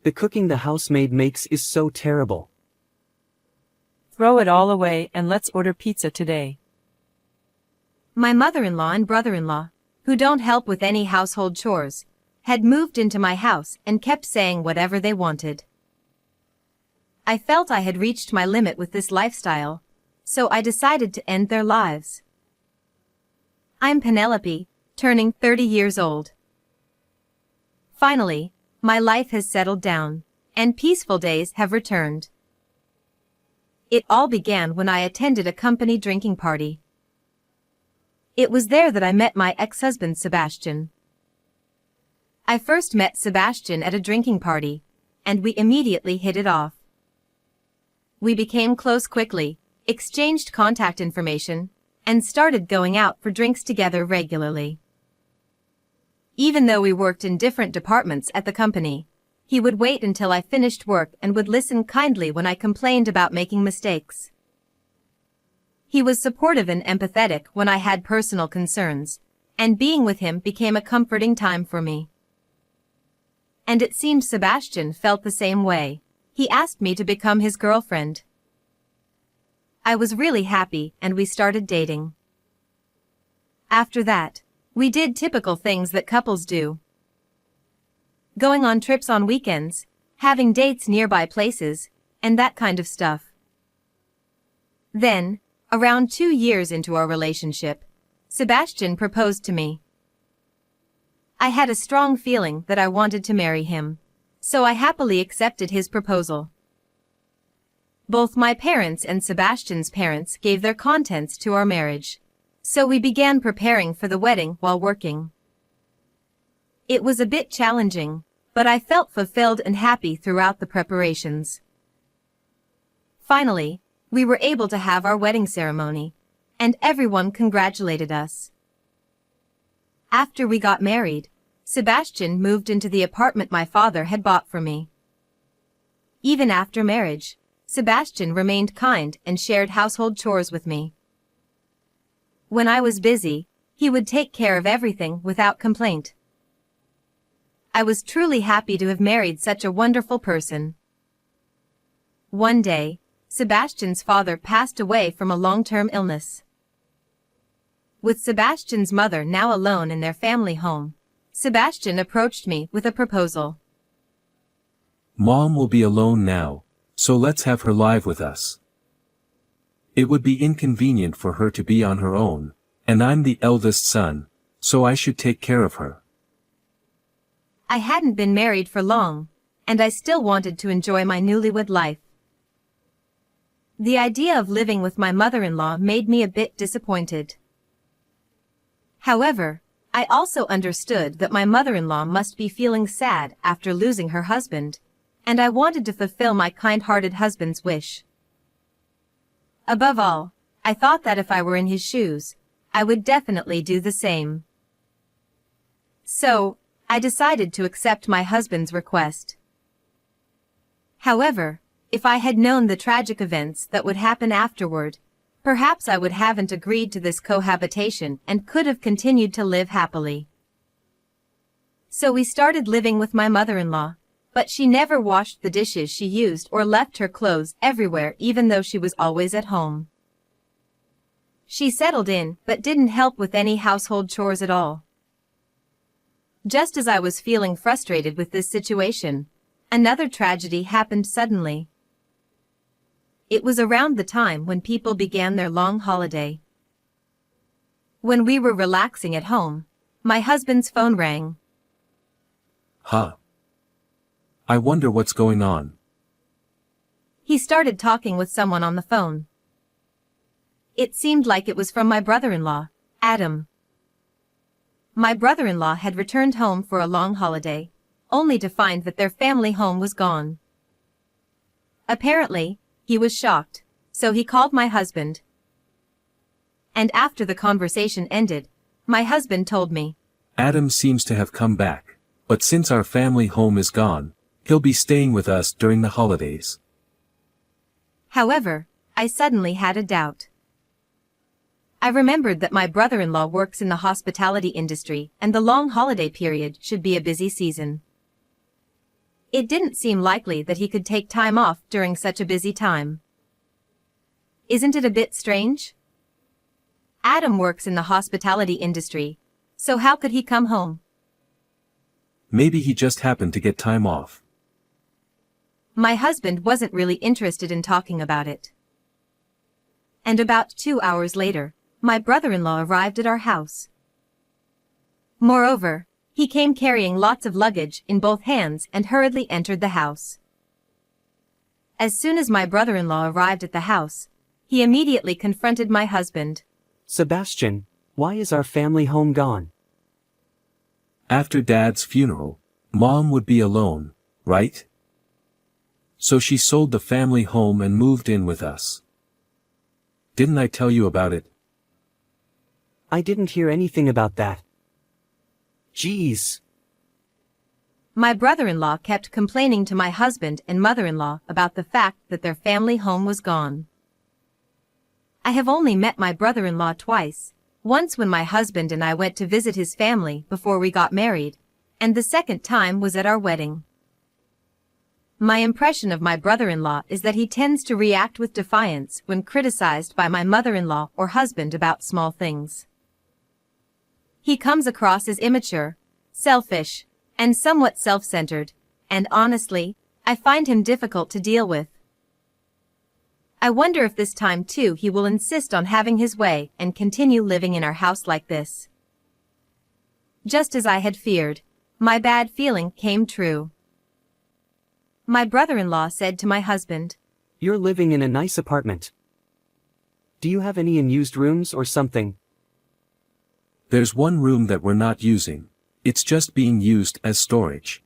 The cooking the housemaid makes is so terrible. Throw it all away and let's order pizza today. My mother-in-law and brother-in-law, who don't help with any household chores, had moved into my house and kept saying whatever they wanted. I felt I had reached my limit with this lifestyle, so I decided to end their lives. I'm Penelope, turning 30 years old. Finally, my life has settled down, and peaceful days have returned. It all began when I attended a company drinking party. It was there that I met my ex-husband Sebastian. I first met Sebastian at a drinking party, and we immediately hit it off. We became close quickly, exchanged contact information, and started going out for drinks together regularly. Even though we worked in different departments at the company, he would wait until I finished work and would listen kindly when I complained about making mistakes. He was supportive and empathetic when I had personal concerns, and being with him became a comforting time for me. And it seemed Sebastian felt the same way. He asked me to become his girlfriend. I was really happy and we started dating. After that, we did typical things that couples do. Going on trips on weekends, having dates nearby places, and that kind of stuff. Then, around 2 years into our relationship, Sebastian proposed to me. I had a strong feeling that I wanted to marry him, so I happily accepted his proposal. Both my parents and Sebastian's parents gave their consents to our marriage, so we began preparing for the wedding while working. It was a bit challenging, but I felt fulfilled and happy throughout the preparations. Finally, we were able to have our wedding ceremony, and everyone congratulated us. After we got married, Sebastian moved into the apartment my father had bought for me. Even after marriage, Sebastian remained kind and shared household chores with me. When I was busy, he would take care of everything without complaint. I was truly happy to have married such a wonderful person. One day, Sebastian's father passed away from a long-term illness. With Sebastian's mother now alone in their family home, Sebastian approached me with a proposal. Mom will be alone now, so let's have her live with us. It would be inconvenient for her to be on her own, and I'm the eldest son, so I should take care of her. I hadn't been married for long, and I still wanted to enjoy my newlywed life. The idea of living with my mother-in-law made me a bit disappointed. However, I also understood that my mother-in-law must be feeling sad after losing her husband, and I wanted to fulfill my kind-hearted husband's wish. Above all, I thought that if I were in his shoes, I would definitely do the same. So, I decided to accept my husband's request. However, if I had known the tragic events that would happen afterward, perhaps I would haven't agreed to this cohabitation and could have continued to live happily. So we started living with my mother-in-law, but she never washed the dishes she used or left her clothes everywhere even though she was always at home. She settled in but didn't help with any household chores at all. Just as I was feeling frustrated with this situation, another tragedy happened suddenly. It was around the time when people began their long holiday. When we were relaxing at home, my husband's phone rang. Huh. I wonder what's going on. He started talking with someone on the phone. It seemed like it was from my brother-in-law, Adam. My brother-in-law had returned home for a long holiday, only to find that their family home was gone. Apparently, he was shocked, so he called my husband. And after the conversation ended, my husband told me, Adam seems to have come back, but since our family home is gone, he'll be staying with us during the holidays. However, I suddenly had a doubt. I remembered that my brother-in-law works in the hospitality industry and the long holiday period should be a busy season. It didn't seem likely that he could take time off during such a busy time. Isn't it a bit strange? Adam works in the hospitality industry, so how could he come home? Maybe he just happened to get time off. My husband wasn't really interested in talking about it. And about 2 hours later, my brother-in-law arrived at our house. Moreover, he came carrying lots of luggage in both hands and hurriedly entered the house. As soon as my brother-in-law arrived at the house, he immediately confronted my husband. Sebastian, why is our family home gone? After Dad's funeral, Mom would be alone, right? So she sold the family home and moved in with us. Didn't I tell you about it? I didn't hear anything about that. Jeez. My brother-in-law kept complaining to my husband and mother-in-law about the fact that their family home was gone. I have only met my brother-in-law twice, once when my husband and I went to visit his family before we got married, and the second time was at our wedding. My impression of my brother-in-law is that he tends to react with defiance when criticized by my mother-in-law or husband about small things. He comes across as immature, selfish, and somewhat self-centered, and honestly, I find him difficult to deal with. I wonder if this time too he will insist on having his way and continue living in our house like this. Just as I had feared, my bad feeling came true. My brother-in-law said to my husband, You're living in a nice apartment. Do you have any unused rooms or something? There's one room that we're not using. It's just being used as storage.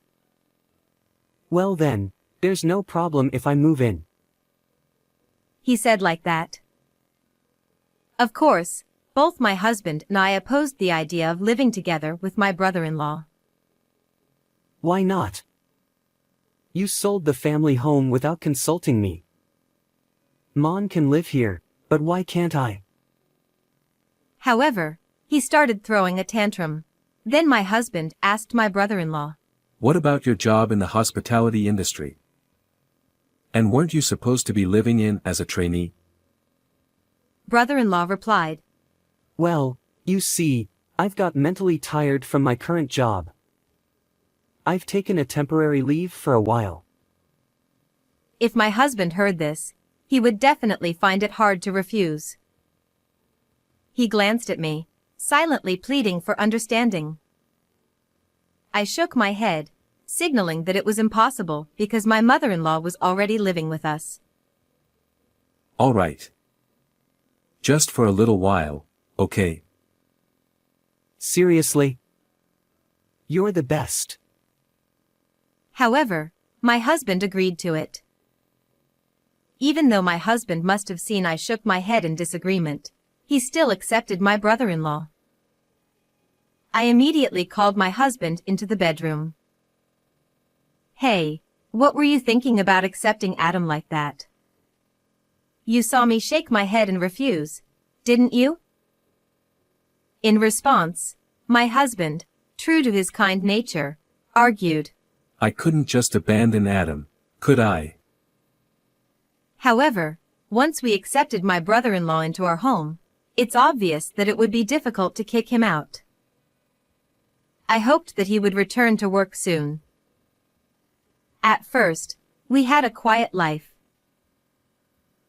Well then, there's no problem if I move in. He said like that. Of course, both my husband and I opposed the idea of living together with my brother-in-law. Why not? You sold the family home without consulting me. Mon can live here, but why can't I? However, he started throwing a tantrum. Then my husband asked my brother-in-law, What about your job in the hospitality industry? And weren't you supposed to be living in as a trainee? Brother-in-law replied, Well, you see, I've got mentally tired from my current job. I've taken a temporary leave for a while. If my husband heard this, he would definitely find it hard to refuse. He glanced at me, silently pleading for understanding. I shook my head, signaling that it was impossible because my mother-in-law was already living with us. All right. Just for a little while, okay? Seriously? You're the best. However, my husband agreed to it. Even though my husband must have seen I shook my head in disagreement, he still accepted my brother-in-law. I immediately called my husband into the bedroom. Hey, what were you thinking about accepting Adam like that? You saw me shake my head and refuse, didn't you? In response, my husband, true to his kind nature, argued. I couldn't just abandon Adam, could I? However, once we accepted my brother-in-law into our home, it's obvious that it would be difficult to kick him out. I hoped that he would return to work soon. At first, we had a quiet life.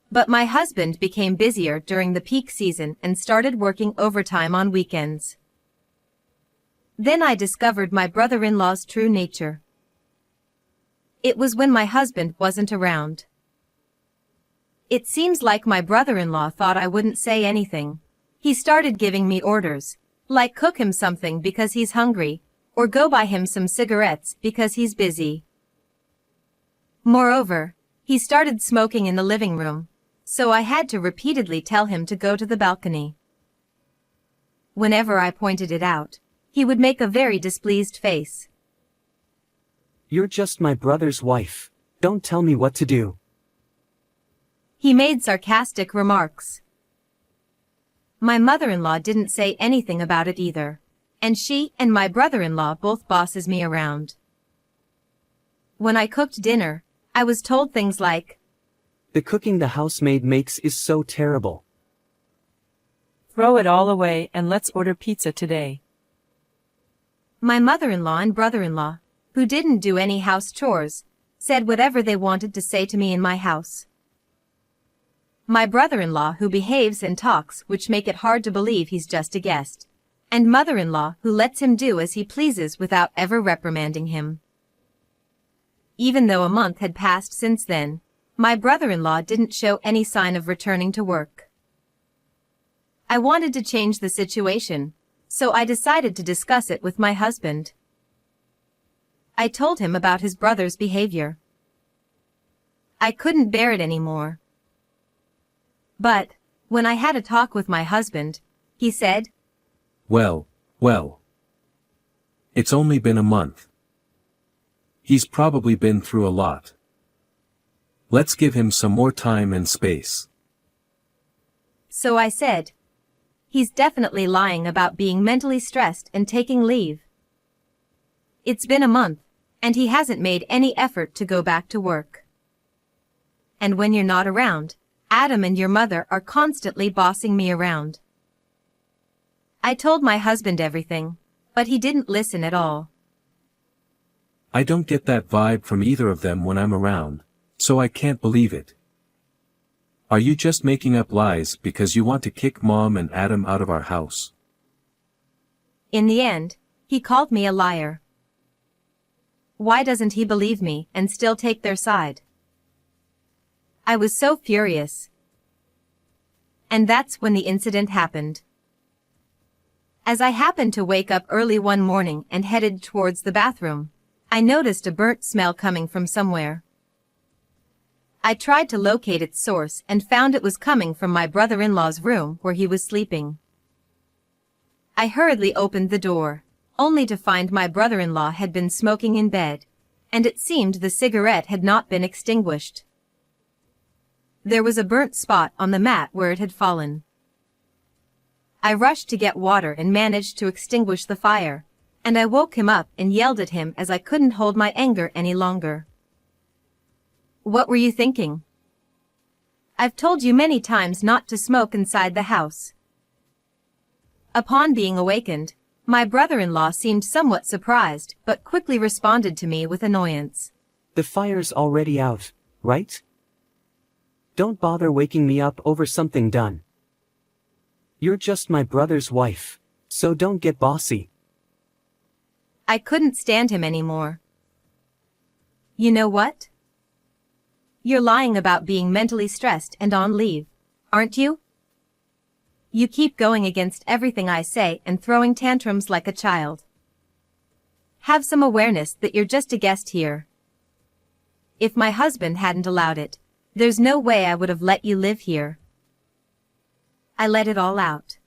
But my husband became busier during the peak season and started working overtime on weekends. Then I discovered my brother-in-law's true nature. It was when my husband wasn't around. It seems like my brother-in-law thought I wouldn't say anything. He started giving me orders, like cook him something because he's hungry, or go buy him some cigarettes because he's busy. Moreover, he started smoking in the living room, so I had to repeatedly tell him to go to the balcony. Whenever I pointed it out, he would make a very displeased face. You're just my brother's wife. Don't tell me what to do. He made sarcastic remarks. My mother-in-law didn't say anything about it either, and she and my brother-in-law both bosses me around. When I cooked dinner, I was told things like, The cooking the housemaid makes is so terrible. Throw it all away and let's order pizza today. my mother-in-law and brother-in-law, who didn't do any house chores, said whatever they wanted to say to me in my house. My brother-in-law who behaves and talks which make it hard to believe he's just a guest, and mother-in-law who lets him do as he pleases without ever reprimanding him. Even though a month had passed since then, my brother-in-law didn't show any sign of returning to work. I wanted to change the situation, so I decided to discuss it with my husband. I told him about his brother's behavior. I couldn't bear it anymore. But, when I had a talk with my husband, he said, Well. It's only been a month. He's probably been through a lot. Let's give him some more time and space. So I said, he's definitely lying about being mentally stressed and taking leave. It's been a month, and he hasn't made any effort to go back to work. And when you're not around, Adam and your mother are constantly bossing me around. I told my husband everything, but he didn't listen at all. I don't get that vibe from either of them when I'm around, so I can't believe it. Are you just making up lies because you want to kick Mom and Adam out of our house? In the end, he called me a liar. Why doesn't he believe me and still take their side? I was so furious. And that's when the incident happened. As I happened to wake up early one morning and headed towards the bathroom, I noticed a burnt smell coming from somewhere. I tried to locate its source and found it was coming from my brother-in-law's room where he was sleeping. I hurriedly opened the door, only to find my brother-in-law had been smoking in bed, and it seemed the cigarette had not been extinguished. There was a burnt spot on the mat where it had fallen. I rushed to get water and managed to extinguish the fire, and I woke him up and yelled at him as I couldn't hold my anger any longer. What were you thinking? I've told you many times not to smoke inside the house. Upon being awakened, my brother-in-law seemed somewhat surprised but quickly responded to me with annoyance. The fire's already out, right? Don't bother waking me up over something done. You're just my brother's wife, so don't get bossy. I couldn't stand him anymore. You know what? You're lying about being mentally stressed and on leave, aren't you? You keep going against everything I say and throwing tantrums like a child. Have some awareness that you're just a guest here. If my husband hadn't allowed it, there's no way I would have let you live here. I let it all out.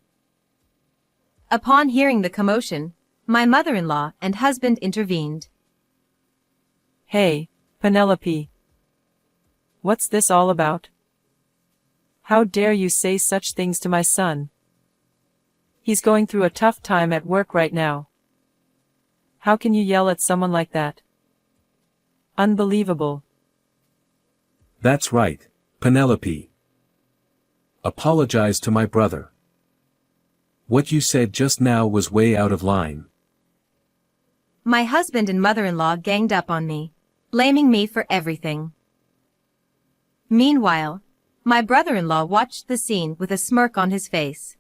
Upon hearing the commotion, my mother-in-law and husband intervened. Hey, Penelope. What's this all about? How dare you say such things to my son? He's going through a tough time at work right now. How can you yell at someone like that? Unbelievable. That's right, Penelope. Apologize to my brother. What you said just now was way out of line. My husband and mother-in-law ganged up on me, blaming me for everything. Meanwhile, my brother-in-law watched the scene with a smirk on his face.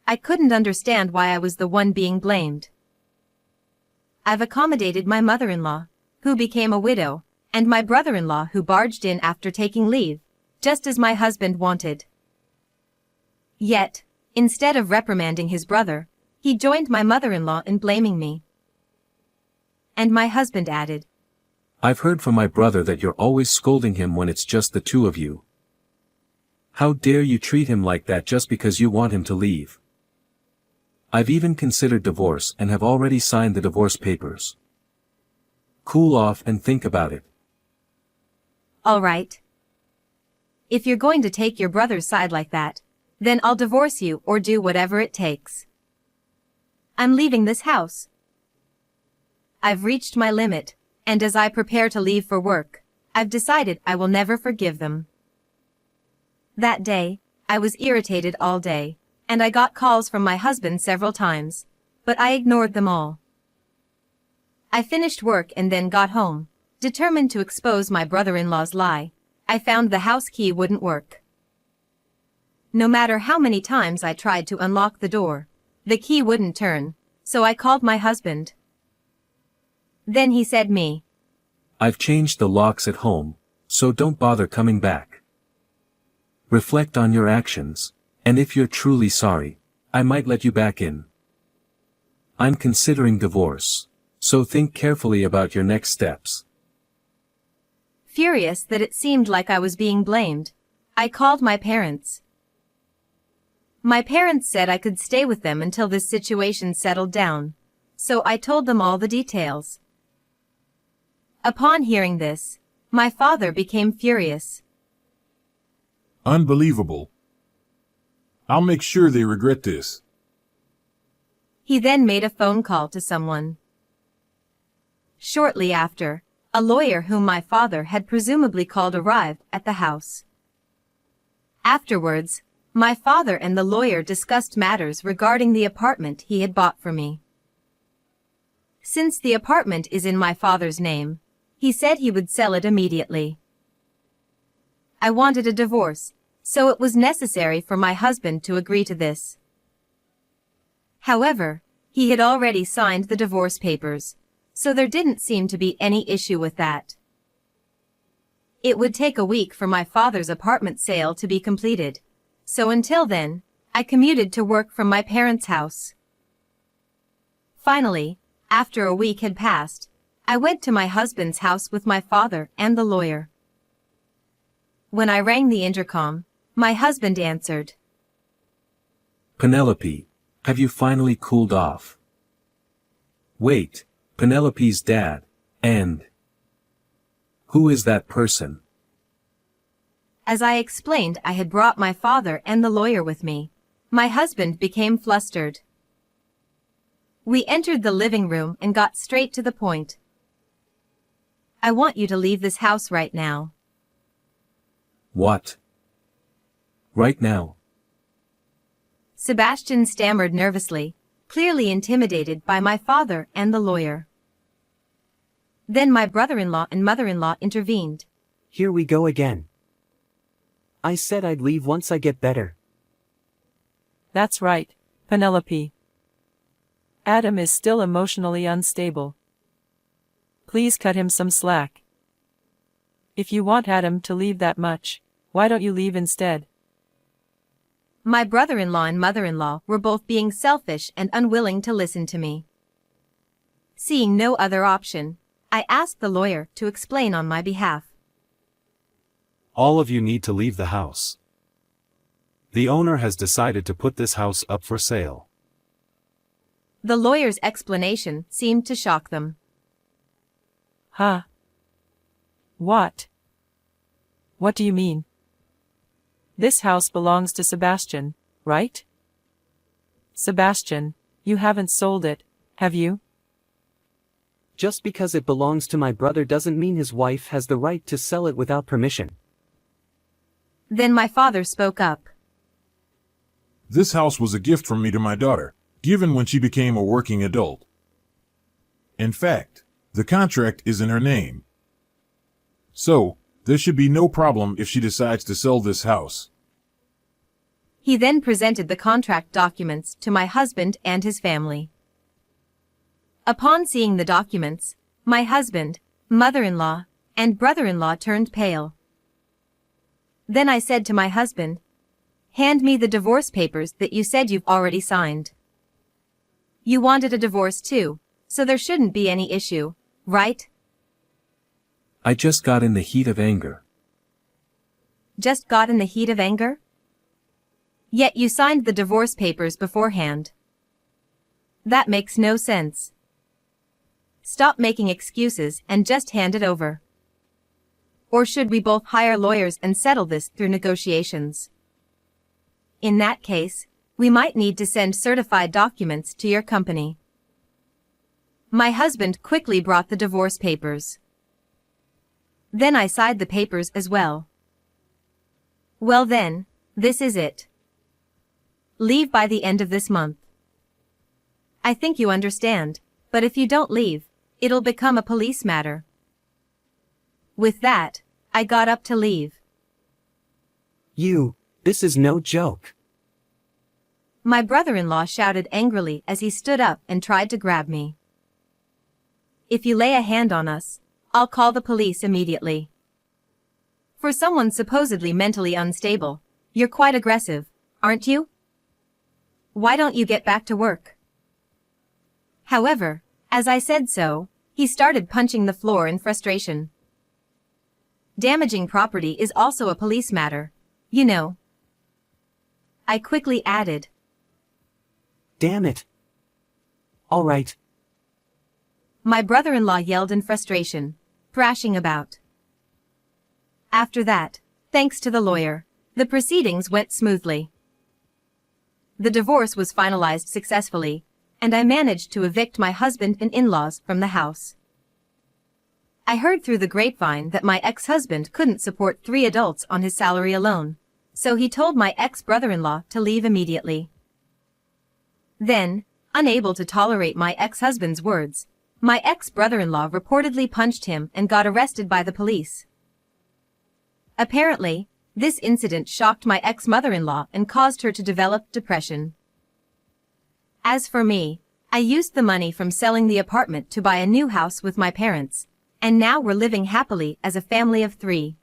I couldn't understand why I was the one being blamed. I've accommodated my mother-in-law, who became a widow, and my brother-in-law who barged in after taking leave, just as my husband wanted. Yet, instead of reprimanding his brother, he joined my mother-in-law in blaming me. And my husband added, I've heard from my brother that you're always scolding him when it's just the two of you. How dare you treat him like that just because you want him to leave? I've even considered divorce and have already signed the divorce papers. Cool off and think about it. All right. If you're going to take your brother's side like that, then I'll divorce you or do whatever it takes. I'm leaving this house. I've reached my limit, and as I prepare to leave for work, I've decided I will never forgive them. That day, I was irritated all day, and I got calls from my husband several times, but I ignored them all. I finished work and then got home, determined to expose my brother-in-law's lie. I found the house key wouldn't work. No matter how many times I tried to unlock the door, the key wouldn't turn, so I called my husband. Then he said me. I've changed the locks at home, so don't bother coming back. Reflect on your actions, and if you're truly sorry, I might let you back in. I'm considering divorce, so think carefully about your next steps. Furious that it seemed like I was being blamed, I called my parents. My parents said I could stay with them until this situation settled down, so I told them all the details. Upon hearing this, my father became furious. Unbelievable. I'll make sure they regret this. He then made a phone call to someone. Shortly after, a lawyer whom my father had presumably called arrived at the house. Afterwards, my father and the lawyer discussed matters regarding the apartment he had bought for me. Since the apartment is in my father's name, he said he would sell it immediately. I wanted a divorce, so it was necessary for my husband to agree to this. However, he had already signed the divorce papers, so there didn't seem to be any issue with that. It would take a week for my father's apartment sale to be completed, so until then, I commuted to work from my parents' house. Finally, after a week had passed, I went to my husband's house with my father and the lawyer. When I rang the intercom, my husband answered. Penelope, have you finally cooled off? Wait, Penelope's dad, and... who is that person? As I explained, I had brought my father and the lawyer with me. My husband became flustered. We entered the living room and got straight to the point. I want you to leave this house right now. What? Right now? Sebastian stammered nervously, clearly intimidated by my father and the lawyer. Then my brother-in-law and mother-in-law intervened. Here we go again. I said I'd leave once I get better. That's right, Penelope. Adam is still emotionally unstable. Please cut him some slack. If you want Adam to leave that much, why don't you leave instead? My brother-in-law and mother-in-law were both being selfish and unwilling to listen to me. Seeing no other option, I asked the lawyer to explain on my behalf. All of you need to leave the house. The owner has decided to put this house up for sale. The lawyer's explanation seemed to shock them. Huh? What? What do you mean? This house belongs to Sebastian, right? Sebastian, you haven't sold it, have you? Just because it belongs to my brother doesn't mean his wife has the right to sell it without permission. Then my father spoke up. This house was a gift from me to my daughter, given when she became a working adult. In fact, the contract is in her name. So, there should be no problem if she decides to sell this house. He then presented the contract documents to my husband and his family. Upon seeing the documents, my husband, mother-in-law, and brother-in-law turned pale. Then I said to my husband, "Hand me the divorce papers that you said you've already signed. You wanted a divorce too, so there shouldn't be any issue, right?" I just got in the heat of anger. Just got in the heat of anger? Yet you signed the divorce papers beforehand. That makes no sense. Stop making excuses and just hand it over. Or should we both hire lawyers and settle this through negotiations? In that case, we might need to send certified documents to your company. My husband quickly brought the divorce papers. Then I signed the papers as well. Well then, this is it. Leave by the end of this month. I think you understand, but if you don't leave, it'll become a police matter. With that, I got up to leave. This is no joke. My brother-in-law shouted angrily as he stood up and tried to grab me. If you lay a hand on us, I'll call the police immediately. For someone supposedly mentally unstable, you're quite aggressive, aren't you? Why don't you get back to work? However, as I said so, he started punching the floor in frustration. Damaging property is also a police matter, you know. I quickly added. Damn it. All right. My brother-in-law yelled in frustration, thrashing about. After that, thanks to the lawyer, the proceedings went smoothly. The divorce was finalized successfully, and I managed to evict my husband and in-laws from the house. I heard through the grapevine that my ex-husband couldn't support 3 adults on his salary alone, so he told my ex-brother-in-law to leave immediately. Then, unable to tolerate my ex-husband's words, my ex-brother-in-law reportedly punched him and got arrested by the police. Apparently, this incident shocked my ex-mother-in-law and caused her to develop depression. As for me, I used the money from selling the apartment to buy a new house with my parents, and now we're living happily as a family of 3.